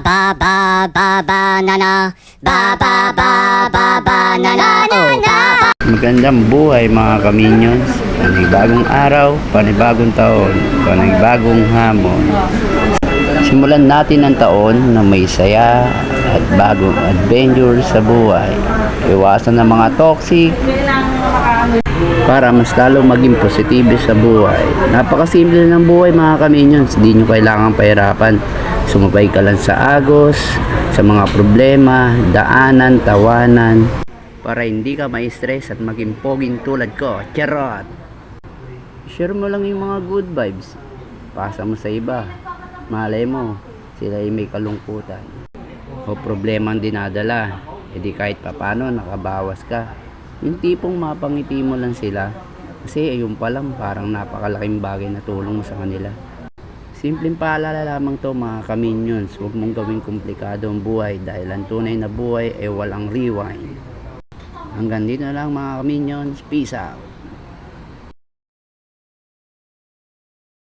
banana, banana, Magandang buhay mga kaminions. Panibagong araw, panibagong taon, panibagong hamon. Simulan natin ang taon na may saya at bagong adventure sa buhay. Iwasan ng mga toxic para mas lalo maging positibo sa buhay. Napakasimple ng buhay mga kaminions. Di nyo kailangan pahirapan. Sumabay ka lang sa agos, sa mga problema, daanan, tawanan, para hindi ka ma-stress at maging poging tulad ko. Charot! Share mo lang yung mga good vibes. Pasa mo sa iba. Malay mo, sila ay may kalungkutan o problema ang dinadala. E di kahit papano nakabawas ka. Yung tipong mapangiti mo lang sila. Kasi ayun pa lang parang napakalaking bagay na tulong mo sa kanila. Simpleng paalala lamang to mga kaminions. Huwag mong gawing komplikado ang buhay dahil ang tunay na buhay ay walang rewind. Hanggang dito na lang mga kaminions. Peace out.